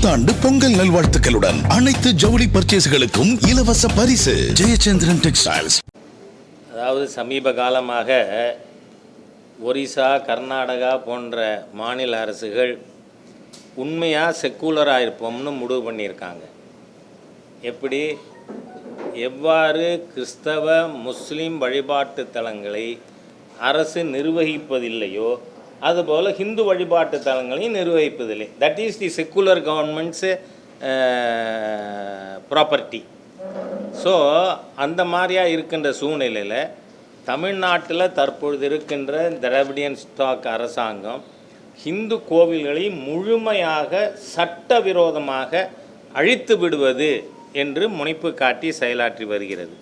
புத்தாண்டு பொங்கல் நல்வாழ்த்துக்களுடன் அனைத்து ஜவுளி பர்ச்சேஸ்களுக்கும் இலவச பரிசு. ஜெயச்சந்திரன் டெக்ஸ்டைல்ஸ். அதாவது சமீப காலமாக ஒரிசா, கர்நாடகா போன்ற மாநில அரசுகள் உண்மையாக செக்குலராக இருப்போம்னு முடிவு பண்ணியிருக்காங்க. எவ்வாறு கிறிஸ்தவ முஸ்லீம் வழிபாட்டு தலங்களை அரசு நிர்வகிப்பதில்லையோ அதுபோல் ஹிந்து வழிபாட்டு தலங்களையும் நிர்வகிப்பதில்லை. That is the secular government's property. So அந்த மாதிரியாக இருக்கின்ற சூழ்நிலையில் தமிழ்நாட்டில் தற்பொழுது இருக்கின்ற திராவிடியன் ஸ்டாக் அரசாங்கம் ஹிந்து கோவில்களை முழுமையாக சட்டவிரோதமாக அழித்து விடுவது என்று முனைப்பு காட்டி செயலாற்றி வருகிறது.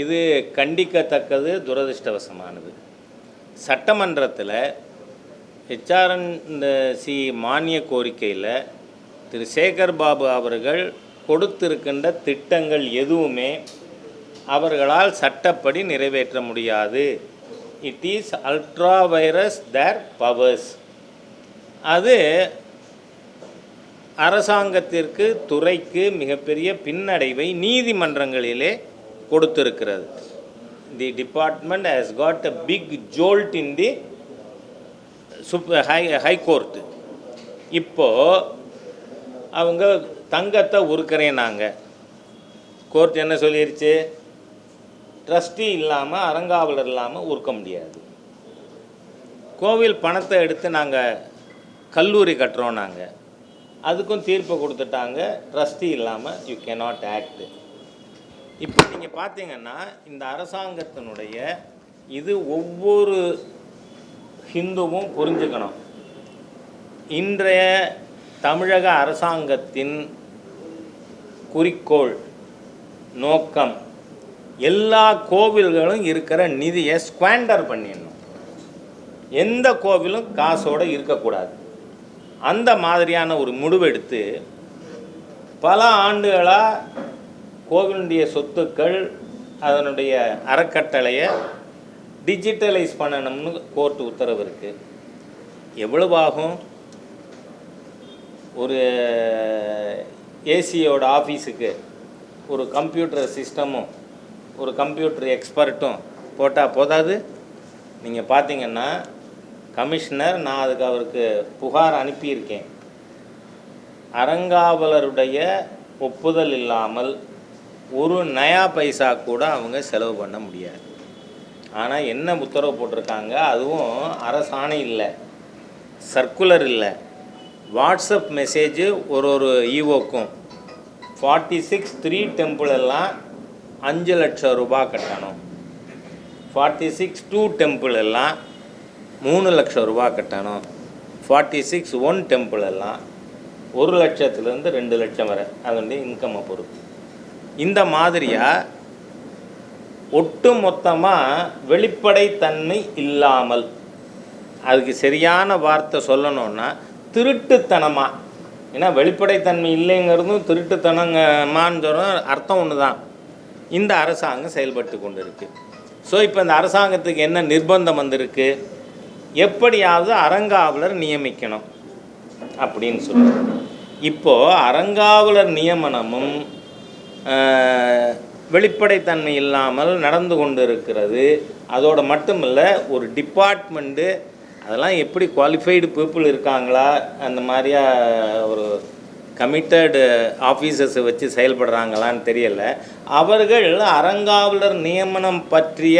இது கண்டிக்கத்தக்கது, துரதிர்ஷ்டவசமானது. சட்டமன்றத்தில் HRNC மானிய கோரிக்கையில் திரு சேகர் பாபு அவர்கள் கொடுத்திருக்கின்ற திட்டங்கள் எதுவுமே அவர்களால் சட்டப்படி நிறைவேற்ற முடியாது. It is ultra vires their powers. அது அரசாங்கத்திற்கு, துறைக்கு மிகப்பெரிய பின்னடைவை நீதிமன்றங்களிலே கொடுத்திருக்கிறது. The department has got a big jolt in the high court. இப்போது அவங்க தங்கத்தை உருக்கிறேன்னாங்க. கோர்ட் என்ன சொல்லிருச்சு? ட்ரஸ்டி இல்லாமல், அறங்காவலர் இல்லாமல் உருக்க முடியாது. கோவில் பணத்தை எடுத்து நாங்கள் கல்லூரி கட்டுறோம், நாங்கள் அதுக்கும் தீர்ப்பு கொடுத்துட்டாங்க. ட்ரஸ்டி இல்லாமல் யூ கேனாட் ஆக்ட். இப்போ நீங்கள் பார்த்தீங்கன்னா இந்த அரசாங்கத்தினுடைய இது ஒவ்வொரு ஹிந்துவும் புரிஞ்சுக்கணும். இன்றைய தமிழக அரசாங்கத்தின் குறிக்கோள், நோக்கம் எல்லா கோவில்களும் இருக்கிற நிதியை ஸ்குவாண்டர் பண்ணிடணும். எந்த கோவிலும் காசோடு இருக்கக்கூடாது. அந்த மாதிரியான ஒரு முடிவெடுத்து பல ஆண்டுகளாக கோவிலுடைய சொத்துக்கள், அதனுடைய அறக்கட்டளையை டிஜிட்டலைஸ் பண்ணணும்னு கோர்ட்டு உத்தரவு இருக்குது. எவ்வளவு ஆகும்? ஒரு ஏசியோட ஆஃபீஸுக்கு ஒரு கம்ப்யூட்டர் சிஸ்டமும் ஒரு கம்ப்யூட்டர் எக்ஸ்பர்ட்டும் போட்டால் போதாது. நீங்கள் பார்த்தீங்கன்னா கமிஷனர், நான் அதுக்கு அவருக்கு புகார் அனுப்பியிருக்கேன். அறங்காவலருடைய ஒப்புதல் இல்லாமல் ஒரு நயா பைசா கூட அவங்க செலவு பண்ண முடியாது. ஆனால் என்ன உத்தரவு போட்டிருக்காங்க? அதுவும் அரசாணை இல்லை, சர்க்குலர் இல்லை, வாட்ஸ்அப் மெசேஜ் ஒரு ஈவோக்கும் 46 டெம்பிள் எல்லாம் 5 லட்சம் ரூபாய் கட்டணும். 46 டெம்பிள் எல்லாம் 3 லட்சம் ரூபா கட்டணும். 46 டெம்பிள் எல்லாம் 1 லட்சத்துலேருந்து 2 லட்சம் வரை அதனுடைய இன்கம்மை பொறுத்து. இந்த மாதிரியாக ஒட்டு மொத்தமாக வெளிப்படைத்தன்மை இல்லாமல், அதுக்கு சரியான வார்த்தை சொல்லணுன்னா திருட்டுத்தனமாக, ஏன்னா வெளிப்படைத்தன்மை இல்லைங்கிறதும் திருட்டுத்தனமான்னு சொல்கிற அர்த்தம் ஒன்று தான். இந்த அரசாங்கம் செயல்பட்டு கொண்டு இருக்குது. ஸோ இப்போ இந்த அரசாங்கத்துக்கு என்ன நிர்பந்தம் வந்திருக்கு? எப்படியாவது அறங்காவலர் நியமிக்கணும் அப்படின்னு சொல்லி. இப்போது அறங்காவலர் நியமனமும் வெளிப்படைத்தன்மை இல்லாமல் நடந்து கொண்டு இருக்கிறது. அதோடு மட்டும் இல்லை, ஒரு டிபார்ட்மெண்ட்டு அதெல்லாம் எப்படி குவாலிஃபைடு பீப்புள் இருக்காங்களா, அந்த மாதிரியா ஒரு கமிட்டடு ஆஃபீஸர்ஸை வச்சு செயல்படுறாங்களான்னு தெரியலை. அவர்கள் அறங்காவலர் நியமனம் பற்றிய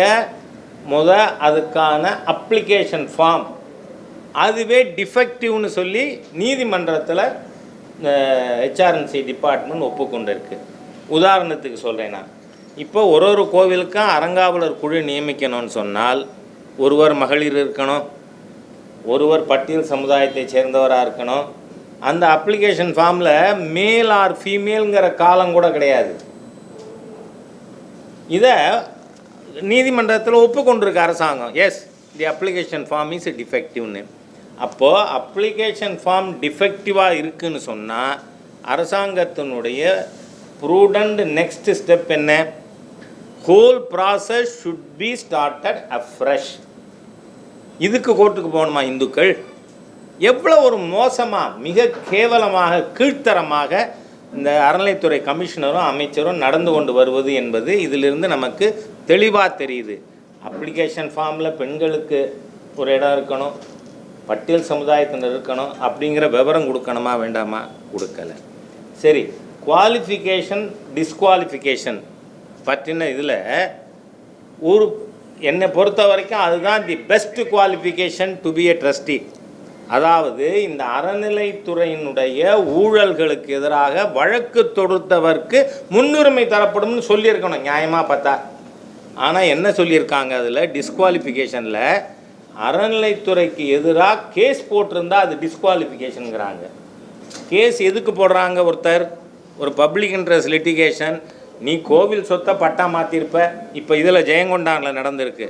அதுக்கான அப்ளிகேஷன் ஃபார்ம் அதுவே டிஃபெக்டிவ்னு சொல்லி நீதிமன்றத்தில் HRNC டிபார்ட்மெண்ட் ஒப்புக்கொண்டு இருக்குது. உதாரணத்துக்கு சொல்கிறேன்னா, இப்போ ஒரு கோவிலுக்கும் அறங்காவலர் குழு நியமிக்கணும்னு சொன்னால் ஒருவர் மகளிர் இருக்கணும், ஒருவர் பட்டியல் சமுதாயத்தை சேர்ந்தவராக இருக்கணும். அந்த அப்ளிகேஷன் ஃபார்மில் மேல் ஆர் ஃபீமேலுங்கிற காலம் கூட கிடையாது. இதை நீதிமன்றத்தில் ஒப்புக்கொண்டிருக்கு அரசாங்கம். Yes, the application form is டிஃபெக்டிவ்னு. அப்போது அப்ளிகேஷன் ஃபார்ம் டிஃபெக்டிவாக இருக்குதுன்னு சொன்னால் அரசாங்கத்தினுடைய ப்ரூடண்ட் நெக்ஸ்ட் ஸ்டெப் என்ன? Whole process should be started afresh. இதுக்கு கோர்ட்டுக்கு போகணுமா இந்துக்கள்? எவ்வளோ ஒரு மோசமாக, மிக கேவலமாக, கீழ்த்தரமாக இந்த அறநிலைத்துறை கமிஷனரும் அமைச்சரும் நடந்து கொண்டு வருவது என்பது இதிலிருந்து நமக்கு தெளிவாக தெரியுது. அப்ளிகேஷன் ஃபார்மில் பெண்களுக்கு ஒரு இடம் இருக்கணும், பட்டியல் சமுதாயத்தினர் இருக்கணும் அப்படிங்கிற விவரம் கொடுக்கணுமா வேண்டாமா? கொடுக்கலை. சரி, குவாலிஃபிகேஷன் டிஸ்குவாலிஃபிகேஷன் பற்றின இதில் என்னை பொறுத்த வரைக்கும் அதுதான் the best qualification to be a trustee. அதாவது இந்த அறநிலைத்துறையினுடைய ஊழல்களுக்கு எதிராக வழக்கு தொடுத்தவர்க்கு முன்னுரிமை தரப்படும்னு சொல்லியிருக்கணும் நியாயமாக பார்த்தா. ஆனால் என்ன சொல்லியிருக்காங்க அதில் டிஸ்குவாலிஃபிகேஷனில், அறநிலைத்துறைக்கு எதிராக கேஸ் போட்டிருந்தா அது டிஸ்குவாலிஃபிகேஷனுங்கிறாங்க. கேஸ் எதுக்கு போடுறாங்க? ஒருத்தர் ஒரு பப்ளிக் இன்ட்ரெஸ்ட் லிட்டிகேஷன், நீ கோவில் சொத்தை பட்டா மாற்றிருப்ப. இப்போ இதில் ஜெயங்கொண்டானில் நடந்திருக்கு.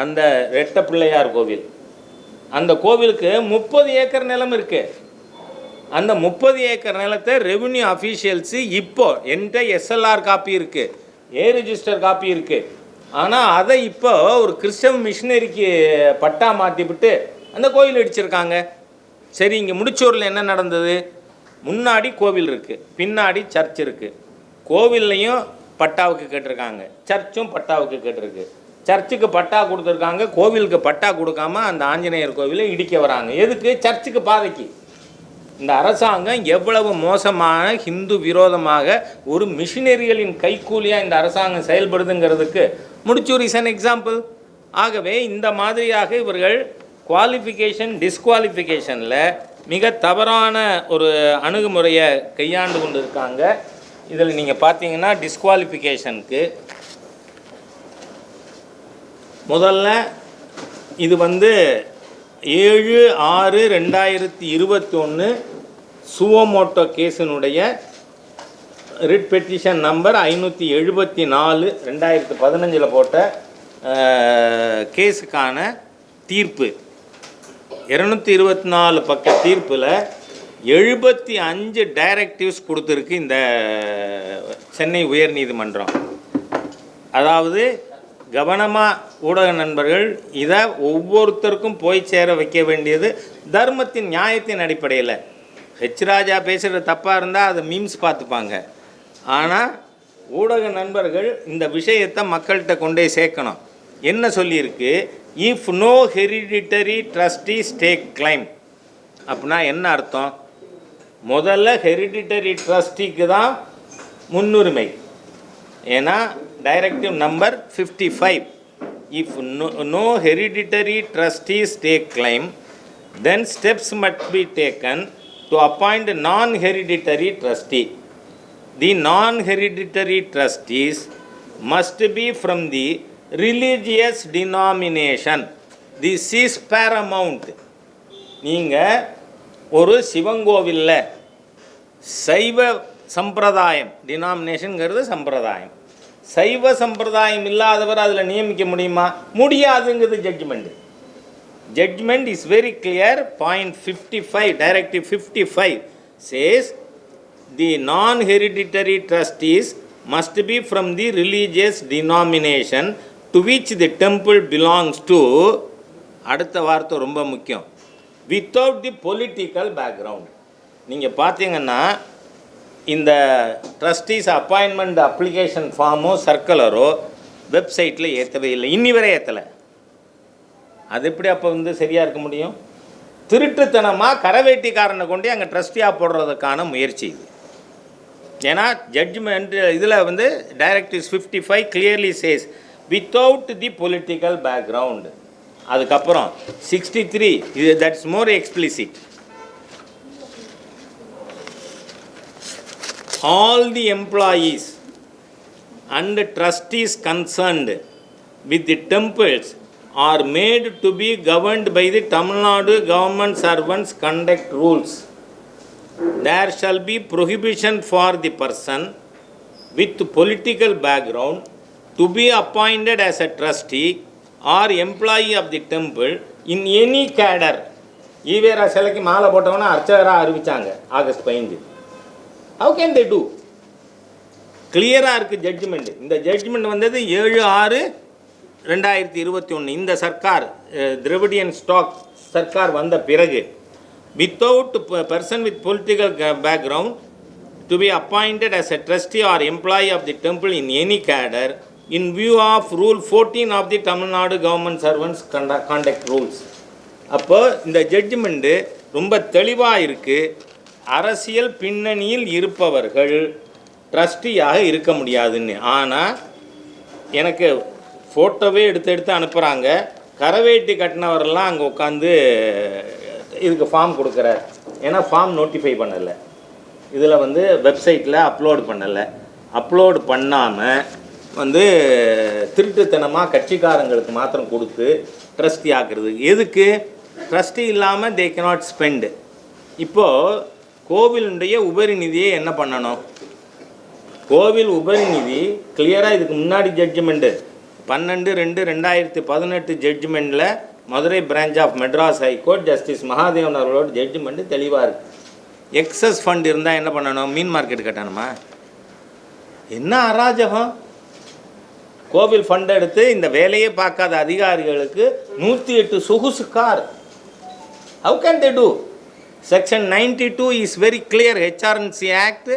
அந்த ரெட்ட பிள்ளையார் கோவில், அந்த கோவிலுக்கு 30 ஏக்கர் நிலம் இருக்குது. அந்த 30 ஏக்கர் நிலத்தை ரெவென்யூ அஃபீஷியல்ஸு இப்போ என்கிட்ட எஸ்எல்ஆர் காப்பி இருக்குது, ஏ ரிஜிஸ்டர் காப்பி இருக்குது. ஆனால் அதை இப்போ ஒரு கிறிஸ்தவ மிஷினரிக்கு பட்டா மாற்றிவிட்டு அந்த கோவில் அடிச்சிருக்காங்க. சரி, இங்கே முடிச்சூரில் என்ன நடந்தது? முன்னாடி கோவில் இருக்குது, பின்னாடி சர்ச் இருக்குது. கோவில்லையும் பட்டாவுக்கு கேட்டிருக்காங்க, சர்ச்சும் பட்டாவுக்கு கேட்டிருக்கு. சர்ச்சுக்கு பட்டா கொடுத்துருக்காங்க, கோவிலுக்கு பட்டா கொடுக்காம அந்த ஆஞ்சநேயர் கோவிலை இடிக்க வராங்க. எதுக்கு? சர்ச்சுக்கு பாதைக்கு. இந்த அரசாங்கம் எவ்வளவு மோசமான ஹிந்து விரோதமாக ஒரு மிஷினரிகளின் கைக்கூலியாக இந்த அரசாங்கம் செயல்படுதுங்கிறதுக்கு முடிச்சூர் இஸ் அன் எக்ஸாம்பிள். ஆகவே இந்த மாதிரியாக இவர்கள் குவாலிஃபிகேஷன் டிஸ்குவாலிஃபிகேஷனில் மிக தவறான ஒரு அணுகுமுறையை கையாண்டு கொண்டு இருக்காங்க. இதில் நீங்கள் பார்த்தீங்கன்னா டிஸ்குவாலிஃபிகேஷனுக்கு முதல்ல இது 7/6/2021 சுவோமோட்டோ கேஸினுடைய ரிட் பெட்டிஷன் நம்பர் 574 2015 போட்ட கேஸுக்கான தீர்ப்பு. 224 பக்க தீர்ப்பில் 75 டைரக்டிவ்ஸ் கொடுத்துருக்கு இந்த சென்னை உயர்நீதிமன்றம். அதாவது கவனமாக ஊடக நண்பர்கள் இதை ஒவ்வொருத்தருக்கும் போய் சேர வைக்க வேண்டியது தர்மத்தின் நியாயத்தின் அடிப்படையில். ஹெச் ராஜா பேசுகிற தப்பாக இருந்தால் அதை மீம்ஸ் பார்த்துப்பாங்க. ஆனால் ஊடக நண்பர்கள் இந்த விஷயத்தை மக்கள்கிட்ட கொண்டே சேர்க்கணும். என்ன சொல்லியிருக்கு? If no hereditary trustees take claim அப்படின்னா என்ன அர்த்தம்? முதல்ல ஹெரிடிட்டரி ட்ரஸ்டிக்கு தான் முன்னுரிமை. ஏன்னா directive number 55, if no hereditary trustees take claim then steps must be taken to appoint non hereditary trustee. The non hereditary trustees must be from the religious denomination. This is paramount. நீங்கள் ஒரு சிவங்கோவிலில் சைவ சம்பிரதாயம், டினாமினேஷனுங்கிறது சம்பிரதாயம், சைவ சம்பிரதாயம் இல்லாதவர் அதில் நியமிக்க முடியுமா? முடியாதுங்கிறது judgment. Judgment is very clear. Point 55, directive 55 says the non-hereditary trustees must be from the religious denomination to which the temple belongs to. அடுத்த வார்த்தை ரொம்ப முக்கியம். Without the political background. நீங்கள் பார்த்தீங்கன்னா இந்த ட்ரஸ்டீஸ் அப்பாயின்மெண்ட் அப்ளிகேஷன் ஃபார்மோ சர்க்குலரோ வெப்சைட்டில் ஏற்றவே இல்லை, இன்னி வரை ஏற்றலை. அது எப்படி அப்போ சரியாக இருக்க முடியும்? திருட்டுத்தனமாக கரவேட்டிக்காரனை கொண்டு அங்கே ட்ரஸ்டியாக போடுறதுக்கான முயற்சி இது. ஏன்னா ஜட்ஜ்மெண்ட் இதில் directives 55 clearly chase without the political background. அதுக்கப்புறம் 63 இது that's more explicit. All the employees and trustees concerned with the temples are made to be governed by the Tamil Nadu government servants conduct rules. There shall be prohibition for the person with political background to be appointed as a trustee or employee of the temple in any cadre. ஈவேரா சிலைக்கு மாலை போட்டவனா அர்ச்சகராக அறிவித்தாங்க August 15. How can they do? கிளியராக இருக்குது judgement. இந்த judgement 7/6/2021 இந்த சர்க்கார் திராவிடியன் ஸ்டாக் சர்க்கார் வந்த பிறகு without person with political background to be appointed as a trustee or employee of the temple in any cadre in view of Rule 14 of the Tamil Nadu Government Servants Conduct Rules. அப்போ இந்த judgement ரொம்ப தெளிவாக இருக்குது. அரசியல் பின்னணியில் இருப்பவர்கள் ட்ரஸ்டியாக இருக்க முடியாதுன்னு. ஆனால் எனக்கு ஃபோட்டோவே எடுத்து அனுப்புகிறாங்க. கரவேட்டி கட்டினவரெல்லாம் அங்கே உட்காந்து இதுக்கு ஃபார்ம் கொடுக்குறார். ஏன்னா ஃபார்ம் நோட்டிஃபை பண்ணலை, இதில் வந்து வெப்சைட்டில் அப்லோடு பண்ணலை. அப்லோடு பண்ணாமல் வந்து திருட்டுத்தனமாக கட்சிக்காரங்களுக்கு மாத்திரம் கொடுத்து ட்ரஸ்டி ஆக்குறது. எதுக்கு? ட்ரஸ்டி இல்லாமல் தே கேனாட் ஸ்பெண்டு. இப்போது கோவிலுடைய உபரி நிதியை என்ன பண்ணணும்? கோவில் உபரி நிதி கிளியராக இதுக்கு முன்னாடி ஜட்ஜ்மெண்ட்டு 12/2/2018 ஜட்ஜ்மெண்ட்டில் Madurai branch of Madras high court justice Mahadevan அவர்களோட ஜட்ஜ்மெண்ட்டு தெளிவாக இருக்குது. எக்ஸஸ் ஃபண்ட் இருந்தால் என்ன பண்ணணும்? மீன் மார்க்கெட் கட்டணுமா? என்ன அராஜகம்! கோவில் ஃபண்ட் எடுத்து இந்த வேலையே பார்க்காத அதிகாரிகளுக்கு 108 சொகுசு car. How can they do? Section 92 is very clear. HRNC Act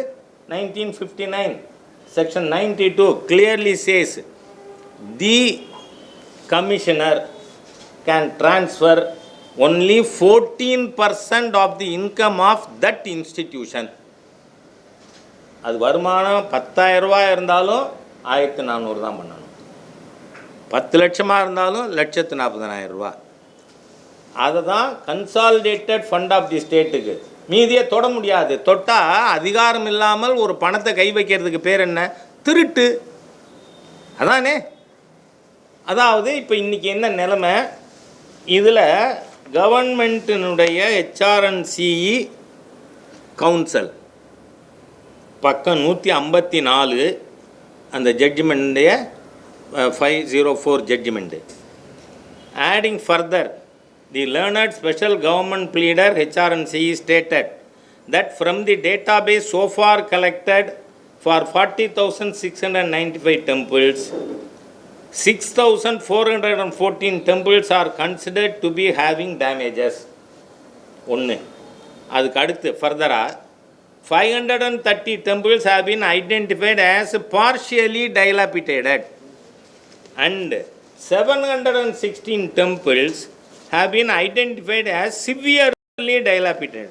1959. Section 92 clearly says the commissioner can transfer only 14% of the income of that institution. அது வருமானம் 10,000 ரூபாய் இருந்தாலும் 1,400 தான் பண்ணணும். 10 லட்சமாக இருந்தாலும் 1,40,000 ரூபா. அதை தான் கன்சாலிடேட்டட் ஃபண்ட் ஆஃப் தி ஸ்டேட்டுக்கு. மீதியை தொட முடியாது. தொட்டால் அதிகாரம் இல்லாமல் ஒரு பணத்தை கை வைக்கிறதுக்கு பேர் என்ன? திருட்டு. அதானே? அதாவது இப்போ இன்றைக்கி என்ன நிலைமை? இதில் கவர்மெண்ட்டினுடைய HRNCE கவுன்சில் பக்கம் 154 அந்த ஜட்ஜ்மெண்டைய 504 judgement. Adding further, the learned special government pleader HRNCE stated that from the database so far collected for 40,695 temples, 6,414 temples are considered to be having damages. ஒன்று. அதுக்கு அடுத்து ஃபர்தராக 530 temples have been identified as partially dilapidated and 716 temples have been identified as severely dilapidated,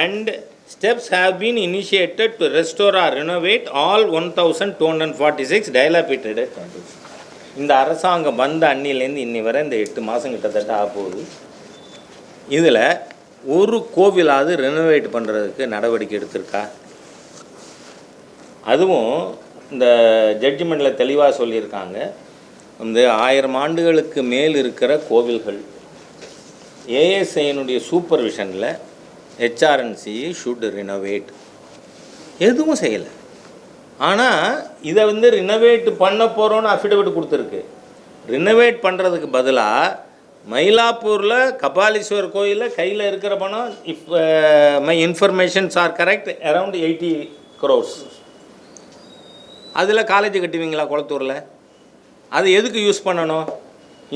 and steps have been initiated to restore or renovate all 1,246 dilapidated temples. இந்த அரசாங்கம் வந்த அன்னிலேருந்து இன்னி வரை இந்த 8 மாதம் கிட்டத்தட்ட ஆகப்போகுது. இதில் ஒரு கோவிலாவது ரெனோவேட் பண்ணுறதுக்கு நடவடிக்கை எடுத்திருக்கா? அதுவும் இந்த ஜட்ஜ்மெண்ட்டில் தெளிவாக சொல்லியிருக்காங்க. இந்த 1000 ஆண்டுகளுக்கு மேல் இருக்கிற கோவில்கள் ஏஎஸ்ஐனுடைய சூப்பர்விஷனில் HRNCE ஷுட் ரினோவேட். எதுவும் செய்யலை. ஆனால் இதை வந்து ரினோவேட் பண்ண போகிறோன்னு அஃபிடவிட் கொடுத்துருக்கு. ரினோவேட் பண்ணுறதுக்கு பதிலாக மயிலாப்பூரில் கபாலீஸ்வரர் கோயிலில் கையில் இருக்கிற பணம், if my informations are correct, around 80 crores. அதில் காலேஜ் கட்டுவீங்களா குளத்தூரில்? அது எதுக்கு யூஸ் பண்ணணும்?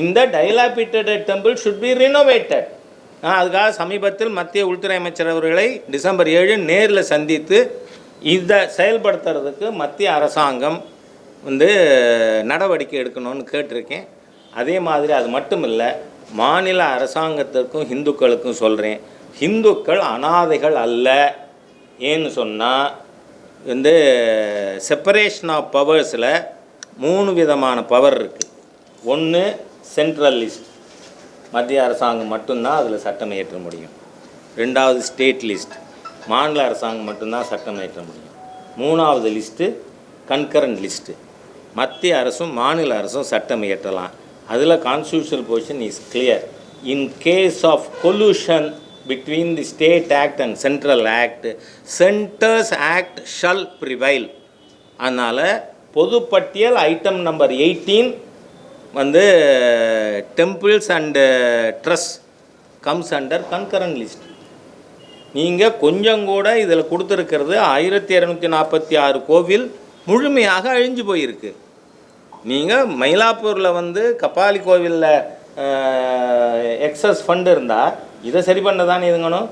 இந்த டைலாபிட்டட் டெம்பிள் ஷுட் பி ரினோவேட்டட். அதுக்காக சமீபத்தில் மத்திய உள்துறை அமைச்சர் அவர்களை டிசம்பர் 7 நேரில் சந்தித்து இதை செயல்படுத்துறதுக்கு மத்திய அரசாங்கம் வந்து நடவடிக்கை எடுக்கணும்னு கேட்டிருக்கேன். அதே மாதிரி அது மட்டும் இல்லை, மாநில அரசாங்கத்திற்கும் ஹிந்துக்களுக்கும் சொல்கிறேன், ஹிந்துக்கள் அனாதைகள் அல்ல. ஏன்னு சொன்னால் வந்து செப்பரேஷன் ஆஃப் பவர்ஸில் 3 விதமான பவர் இருக்குது. ஒன்று சென்ட்ரல் லிஸ்ட், மத்திய அரசாங்கம் மட்டும்தான் அதில் சட்டம் இயற்ற முடியும். 2வது ஸ்டேட் லிஸ்ட், மாநில அரசாங்கம் மட்டும்தான் சட்டம் இயற்ற முடியும். 3வது லிஸ்ட்டு கன்கரண்ட் லிஸ்ட்டு, மத்திய அரசும் மாநில அரசும் சட்டம் இயற்றலாம். அதில் constitutional position is clear. In case of collusion between the state act and central act, centers act shall prevail. அதனால் பொதுப்பட்டியல் ஐட்டம் நம்பர் 18 வந்து temples and trust comes under concurrent list. நீங்கள் கொஞ்சம் கூட இதில் கொடுத்துருக்கிறது 1246 கோவில் முழுமையாக அழிஞ்சு போயிருக்கு. நீங்கள் மயிலாப்பூரில் வந்து கபாலி கோவிலில் எக்ஸஸ் ஃபண்டு இருந்தால் இதை சரி பண்ண தானே இதுங்கணும்.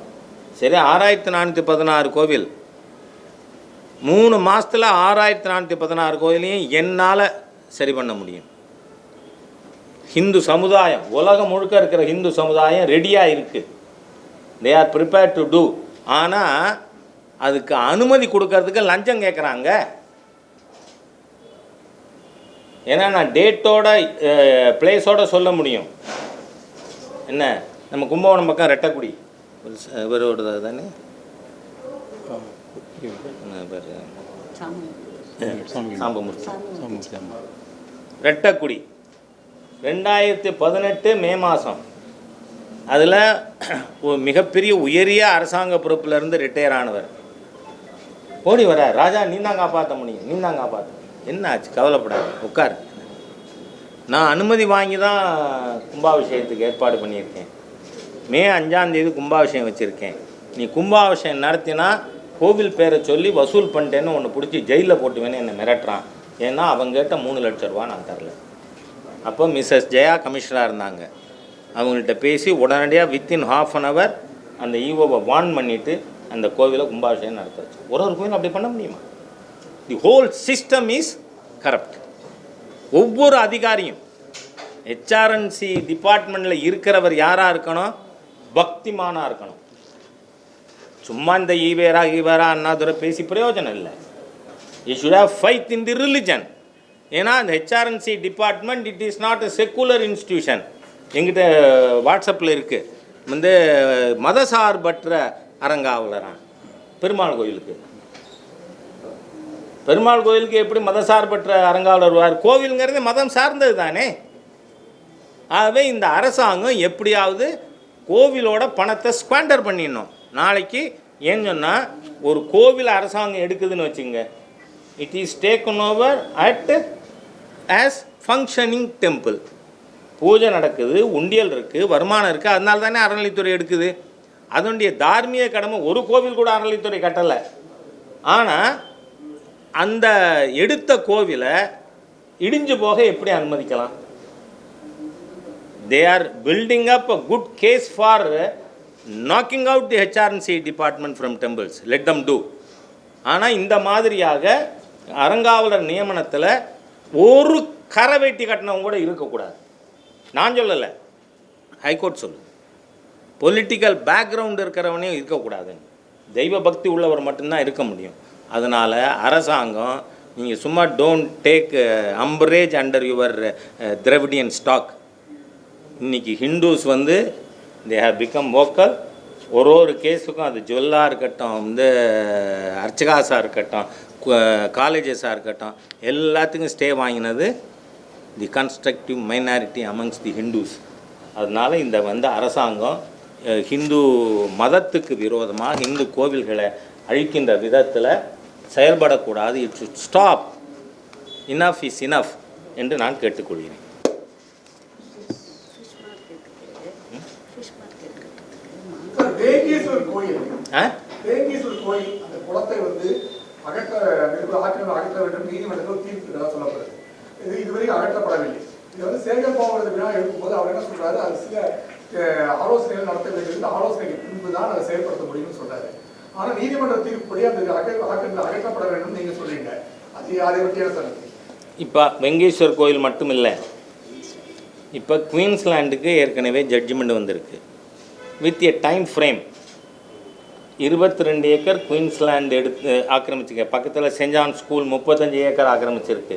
சரி, 6416 கோவில், 3 மாதத்தில் 6416 கோவிலையும் என்னால் சரி பண்ண முடியும். ஹிந்து சமுதாயம், உலகம் முழுக்க இருக்கிற ஹிந்து சமுதாயம் ரெடியாக இருக்குது. They are prepared to do. ஆனால் அதுக்கு அனுமதி கொடுக்கறதுக்கு லஞ்சம் கேட்குறாங்க. ஏன்னா நான் டேட்டோட பிளேஸோட சொல்ல முடியும். என்ன, நம்ம கும்பகோணம் பக்கம் ரெட்டக்குடி இவரோட தானே சாம்பமூர்த்தி, ரெட்டக்குடி 2018 மே மாதம் அதில் ஒரு மிகப்பெரிய உயரிய அரசாங்க பொறுப்பிலேருந்து ரிட்டையர் ஆனவர் ஓடி வர, ராஜா நீ தான் காப்பாற்ற முடியும், நீ தான் காப்பாற்ற. என்ன ஆச்சு, கவலைப்படாது, உட்கார். நான் அனுமதி வாங்கி தான் கும்பாபிஷேகத்துக்கு ஏற்பாடு பண்ணியிருக்கேன். மே 5ஆம் தேதி கும்பாபிஷேகம் வச்சுருக்கேன். நீ கும்பாபிஷேகம் நடத்தினா கோவில் பேரை சொல்லி வசூல் பண்ணிட்டேன்னு ஒன்று பிடிச்சி ஜெயிலில் போட்டுவேன்னு என்னை மிரட்டுறான். ஏன்னா அவங்க கேட்ட 3 லட்ச ரூபா நான் தரல. அப்போ மிஸ்ஸஸ் ஜெயா கமிஷனராக இருந்தாங்க. அவங்கள்ட்ட பேசி உடனடியாக வித்தின் ½ அன் ஹவர் அந்த ஈஓவை வார்ன் பண்ணிவிட்டு அந்த கோவிலை கும்பாபிஷேகம் நடத்த வச்சு. ஒரு கோவில் அப்படி பண்ண முடியுமா? The whole system is corrupt. ஒவ்வொரு அதிகாரியும் ஹெச்ஆர்என்சி டிபார்ட்மெண்ட்டில் இருக்கிறவர் யாராக இருக்கணும்? பக்திமானாக இருக்கணும். சும்மா இந்த ஈவேரா அண்ணாதுரை பேசி பிரயோஜனம் இல்லை. You should have faith in the religion. ஏன்னா அந்த HRNC department it is not a secular institution. எங்கிட்ட வாட்ஸ்அப்பில் இருக்குது வந்து மதசார்பற்ற அறங்காவலரான் பெருமாள் கோயிலுக்கு. பெருமாள் கோயிலுக்கு எப்படி மதசார்பற்ற அறங்காவலர் வருவார்? கோவிலுங்கிறது மதம் சார்ந்தது தானே. ஆகவே இந்த அரசாங்கம் எப்படியாவது கோவிலோட பணத்தை ஸ்குவாண்டர் பண்ணிடணும். நாளைக்கு ஏன்னு சொன்னால் ஒரு கோவில் அரசாங்கம் எடுக்குதுன்னு வச்சுங்க, it is taken over at as functioning temple. பூஜை நடக்குது, உண்டியல் இருக்குது, வருமானம் இருக்குது. அதனால தானே அறநிலைத்துறை எடுக்குது. அதனுடைய தார்மீக கடமை ஒரு கோவில் கூட அறநிலைத்துறை கட்டலை. ஆனால் அந்த எடுத்த கோவிலை இடிஞ்சு போக எப்படி அனுமதிக்கலாம்? they are building up a good case for knocking out the HRNC department from temples. Let them do. ஆனால் இந்த மாதிரியாக அறங்காவலர் நியமனத்தில் ஒரு கரை வெட்டி கட்டினவங்க கூட இருக்கக்கூடாது. நான் சொல்லலை, ஹைகோர்ட் சொல்லு. பொலிட்டிக்கல் பேக்ரவுண்ட் இருக்கிறவனையும் இருக்கக்கூடாது. தெய்வ பக்தி உள்ளவர் மட்டும்தான் இருக்க முடியும். அதனால் அரசாங்கம் நீங்கள் சும்மா don't take umbrage under your Dravidian stock. இன்றைக்கி ஹிந்துஸ் வந்து தே ஹேவ் பிகம் வோக்கல். ஒரு கேஸுக்கும் அது ஜுவல்லாக இருக்கட்டும், வந்து அர்ச்சகாஸாக இருக்கட்டும், காலேஜஸாக இருக்கட்டும், எல்லாத்துக்கும் ஸ்டே வாங்கினது தி கன்ஸ்ட்ரக்டிவ் மைனாரிட்டி அமங்ஸ் தி ஹிந்துஸ். அதனால் இந்த வந்து அரசாங்கம் ஹிந்து மதத்துக்கு விரோதமாக ஹிந்து கோவில்களை அழிக்கின்ற விதத்தில் செயல்படக்கூடாது. It should stop. Enough is enough என்று நான் கேட்டுக்கொள்கிறேன். வேங்கீஸ்வரர் கோயில் அந்த குளத்தை வந்து அகற்ற வேண்டும் நீதிமன்றத்தில் தீர்ப்பு சொல்லப்படுது. இது இதுவரை அகற்றப்படவில்லை. இது வந்து சேகர் பாபுரது விழா எடுக்கும்போது அவர் என்ன சொல்றாரு, அது சில ஆலோசனைகள் நடத்த வேண்டியது, ஆலோசனைக்கு பின்பு தான் அதை செயல்படுத்த முடியும்னு சொல்றாரு. ஆனால் நீதிமன்ற தீர்ப்புப்படி அந்த அகற்றப்பட வேண்டும் நீங்க சொல்றீங்க. அதை பற்றியான சார் இப்போ வெங்கடேஸ்வர் கோயில் மட்டும் இல்லை, இப்போ குயின்ஸ்லாண்டுக்கு ஏற்கனவே ஜட்ஜ்மெண்ட் வந்திருக்கு. With a time frame 22 acre Queensland எடுத்து ஆக்கிரமிச்சிக்க. பக்கத்தில் சென்ட் ஜான் ஸ்கூல் 35 ஏக்கர் ஆக்கிரமிச்சிருக்கு.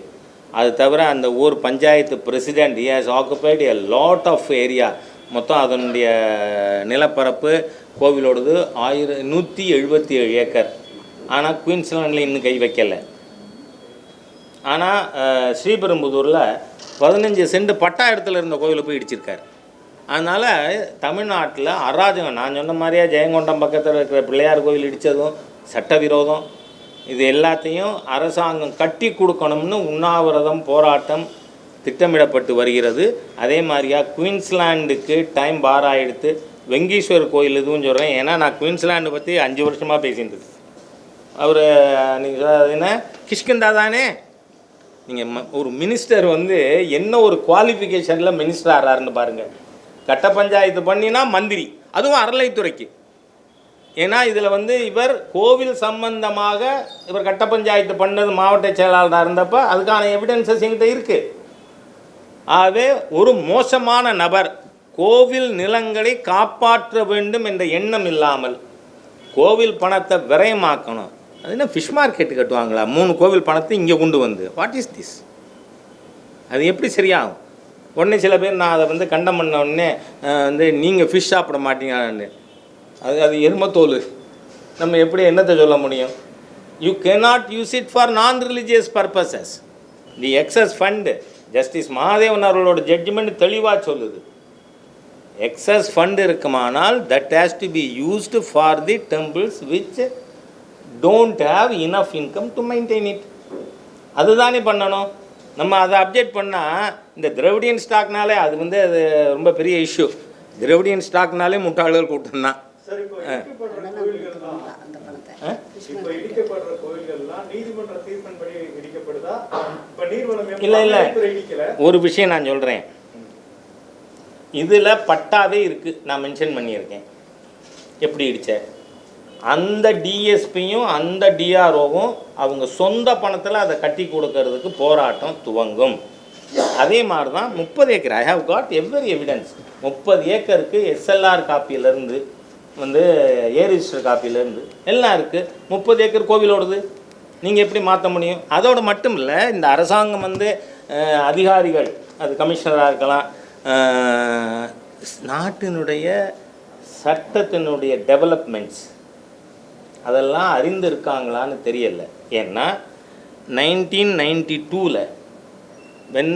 அது தவிர அந்த ஊர் panchayat president he has occupied a lot of area. மொத்தம் அதனுடைய நிலப்பரப்பு கோவிலோடது 177 ஏக்கர். ஆனால் குயின்ஸ்லாண்டில் இன்னும் கை வைக்கலை. ஆனால் ஸ்ரீபெரும்புதூரில் 15 சென்ட் பட்டா இடத்துல இருந்த கோவிலை போய் இடிச்சிருக்காரு. அதனால் தமிழ்நாட்டில் அராஜகம். நான் சொன்ன மாதிரியா ஜெயங்கொண்டம் பக்கத்தில் இருக்கிற பிள்ளையார் கோவில் இடித்ததும் சட்டவிரோதம். இது எல்லாத்தையும் அரசாங்கம் கட்டி கொடுக்கணும்னு உண்ணாவிரதம் போராட்டம் திட்டமிடப்பட்டு வருகிறது. அதே மாதிரியா குயின்ஸ்லாண்டுக்கு டைம் பாராக எடுத்து வெங்கீஸ்வர் கோயில் இதுவும் சொல்கிறேன். ஏன்னா நான் குயின்ஸ்லாண்டு பற்றி 5 வருஷமாக பேசிட்டு இருக்கேன். அவர் நீங்கள் என்ன கிஷ்கிந்தா தானே. நீங்கள் ஒரு மினிஸ்டர் வந்து என்ன ஒரு குவாலிஃபிகேஷனில் மினிஸ்டர் ஆகிறாருன்னு பாருங்கள். கட்ட பஞ்சாயத்து பண்ணினா மந்திரி, அதுவும் அறநிலைத்துறைக்கு. ஏன்னா இதில் வந்து இவர் கோவில் சம்பந்தமாக இவர் கட்ட பஞ்சாயத்து பண்ணது மாவட்ட செயலாளராக இருந்தப்போ அதுக்கான எவிடன்சஸ் எங்கிட்ட இருக்குது. ஆகவே ஒரு மோசமான நபர் கோவில் நிலங்களை காப்பாற்ற வேண்டும் என்ற எண்ணம் இல்லாமல் கோவில் பணத்தை விரயமாக்கணும். அது என்ன ஃபிஷ் மார்க்கெட்டு கட்டுவாங்களா? 3 கோவில் பணத்தை இங்கே கொண்டு வந்து, வாட் இஸ் திஸ்? அது எப்படி சரியாகும்? உடனே சில பேர் நான் அதை வந்து கண்டம் பண்ண உடனே வந்து நீங்கள் ஃபிஷ் சாப்பிட மாட்டீங்கன்னு, அது எருமத்தோல், நம்ம எப்படி என்னத்தை சொல்ல முடியும்? You cannot use it for non religious purposes. The excess fund, justice Mahadevan அவர்களோட ஜட்ஜ்மெண்ட் தெளிவாக சொல்லுது, எக்ஸஸ் ஃபண்டு இருக்குமானால் that has to be used for the temples which don't have enough income to maintain it. அதுதானே பண்ணணும். நம்ம அதை update பண்ணால் இந்த திராவிடியன் ஸ்டாக்னாலே அது வந்து அது ரொம்ப பெரிய இஷ்யூ. திராவிடியன் ஸ்டாக்னாலே முட்டாள்கள் கூட்டம் தான். இல்லை இல்லை, ஒரு விஷயம் நான் சொல்கிறேன். இதில் பட்டாவே இருக்குது, நான் மென்ஷன் பண்ணியிருக்கேன் எப்படி இடிச்ச. அந்த டிஎஸ்பியும் அந்த டிஆர்ஓவும் அவங்க சொந்த பணத்தில் அதை கட்டி கொடுக்கறதுக்கு போராட்டம் துவங்கும். அதே மாதிரி தான் 30 acre, I have got every evidence. 30 ஏக்கருக்கு எஸ்எல்ஆர் காப்பியிலேருந்து வந்து ஏ ரிஜிஸ்டர் காப்பியிலேருந்து எல்லாம் இருக்குது. 30 ஏக்கர் கோவிலோடுது, நீங்கள் எப்படி மாற்ற முடியும்? அதோடு மட்டும் இல்லை, இந்த அரசாங்கம் வந்து அதிகாரிகள், அது கமிஷனராக இருக்கலாம், நாட்டினுடைய சட்டத்தினுடைய டெவலப்மெண்ட்ஸ் அதெல்லாம் அறிந்திருக்காங்களான்னு தெரியலை. ஏன்னா 1992 when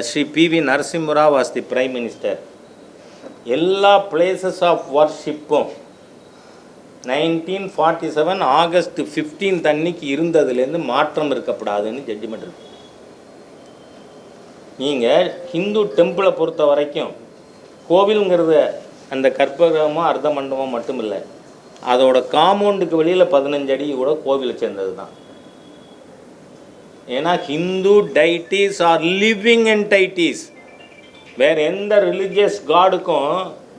Shri PV Narasimha Rao was the prime minister, எல்லா பிளேசஸ் ஆஃப் வர்ஷிப்பும் 1947 ஆகஸ்ட் 15 அன்னைக்கு இருந்ததுலேருந்து மாற்றம் இருக்கப்படாதுன்னு ஜட்ஜ்மெண்ட் இருக்கு. நீங்கள் ஹிந்து டெம்பிளை பொறுத்த வரைக்கும் கோவிலுங்கிறத அந்த கற்பகிரகமோ அர்த்த மண்டபமோ மட்டும் இல்லை, அதோட காம்பவுண்டுக்கு வெளியில் 15 அடி கூட கோவிலை சேர்ந்தது தான். ஏன்னா Hindu deities are living entities. வேறு எந்த ரிலீஜியஸ் காடுக்கும்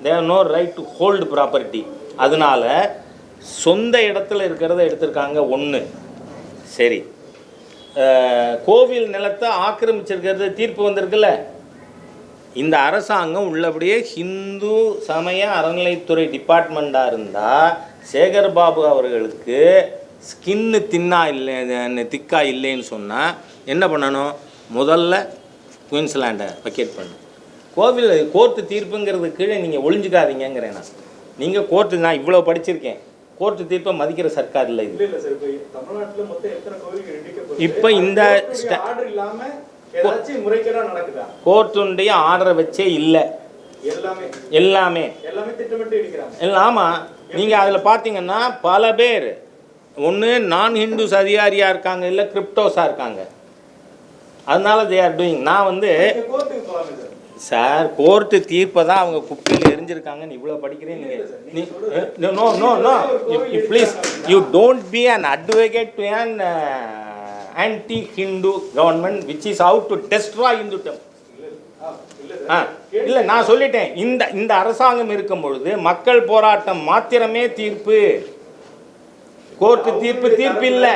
there no right to hold property. அதனால் சொந்த இடத்துல இருக்கிறத எடுத்திருக்காங்க. ஒன்று சரி, கோவில் நிலத்தை ஆக்கிரமிச்சிருக்கிறது தீர்ப்பு வந்திருக்குல்ல. இந்த அரசாங்கம் உள்ளபடியே ஹிந்து சமய அறநிலைத்துறை டிபார்ட்மெண்ட்டாக இருந்தால் சேகர்பாபு அவர்களுக்கு ஸ்கின்னு திக்கா இல்லைன்னு சொன்னால் என்ன பண்ணணும்? முதல்ல குயின்ஸ்லாண்டை வக்கேட் பண்ணணும். கோவில் கோர்ட்டு தீர்ப்புங்கிறது கீழே நீங்கள் ஒளிஞ்சிக்காதீங்கிறேன் நான். நீங்கள் கோர்ட்டு, நான் இவ்வளோ படிச்சிருக்கேன், கோர்ட்டு தீர்ப்பை மதிக்கிற சர்க்கார் இல்லை இது. இப்போ இந்த கோர்ட்டுடைய ஆர்டரை வச்சே இல்லை, எல்லாமே. ஆமாம், நீங்கள் அதில் பார்த்தீங்கன்னா பல பேர் ஒன்று நான் ஹிந்துஸ் அதிகாரியாக இருக்காங்க, இல்லை கிரிப்டோஸாக இருக்காங்க. அதனால தே ஆர் டூயிங். நான் வந்து சார் கோர்ட்டு தீர்ப்பை தான் அவங்க குப்பையில் எரிஞ்சிருக்காங்கன்னு இவ்வளோ படிக்கிறேன். நீங்கள் no no no please, you don't be an advocate to an anti-Hindu government which is out to destroy Hindu temple. இல்லை, நான் சொல்லிட்டேன். இந்த அரசாங்கம் இருக்கும் பொழுது மக்கள் போராட்டம் மாத்திரமே தீர்ப்பு, கோர்ட்டு தீர்ப்பு இல்லை.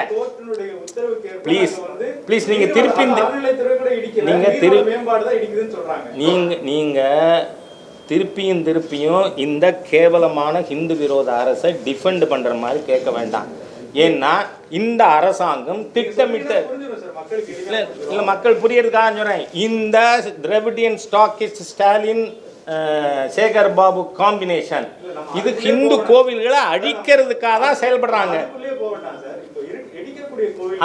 ப்ளீஸ் நீங்கள் திருப்பி திருப்பியும் இந்த கேவலமான ஹிந்து விரோத அரசை டிஃபெண்ட் பண்ணுற மாதிரி கேட்க வேண்டாம். ஏன்னா இந்த அரசாங்கம் திட்டமிட்ட இல்லை, மக்கள் புரியறதுக்காக சொல்கிறேன். இந்த Dravidian stockist Stalin Sekar Babu combination இது ஹிந்து கோவில்களை அழிக்கிறதுக்காக தான் செயல்படுறாங்க.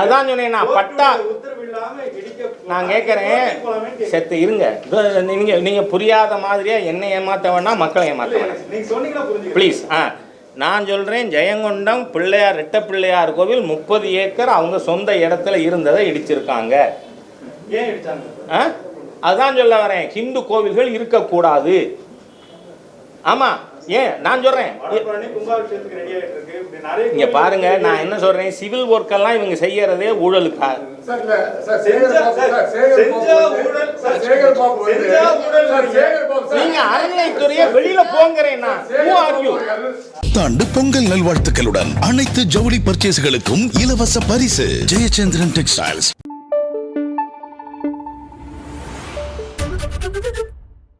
அதான் சொன்னேன் நான். பட்டா நான் கேட்குறேன், செத்து இருங்க. நீங்கள் புரியாத மாதிரியா என்னை ஏமாற்ற வேணாம், மக்களை ஏமாற்ற வேணாம் ப்ளீஸ். நான் சொல்கிறேன், ஜெயங்கொண்டம் பிள்ளையார் ரெட்ட பிள்ளையார் கோவில் 30 ஏக்கர் அவங்க சொந்த இடத்துல இருந்ததை இடிச்சிருக்காங்க. அதுதான் சொல்ல வரேன், ஹிந்து கோவில்கள் இருக்கக்கூடாது. ஆமாம், ஏன் நான் சொல்றேன், இங்க பாருங்க, நான் என்ன சொல்றேன், சிவில் ஒர்க் எல்லாம் இவங்க செய்யறதே ஊழலுக்கா? சார், இல்ல, சார், சேகர் பாபு வந்து நீங்க அறநிலைத்துறையை வெளியில போங்கிறேன்னா தாண்டு பொங்கல் நல்வாழ்த்துக்களுடன் அனைத்து ஜவுளி பர்ச்சேஸ்களுக்கும் இலவச பரிசு. ஜெயச்சந்திரன் டெக்ஸ்டைல்ஸ்.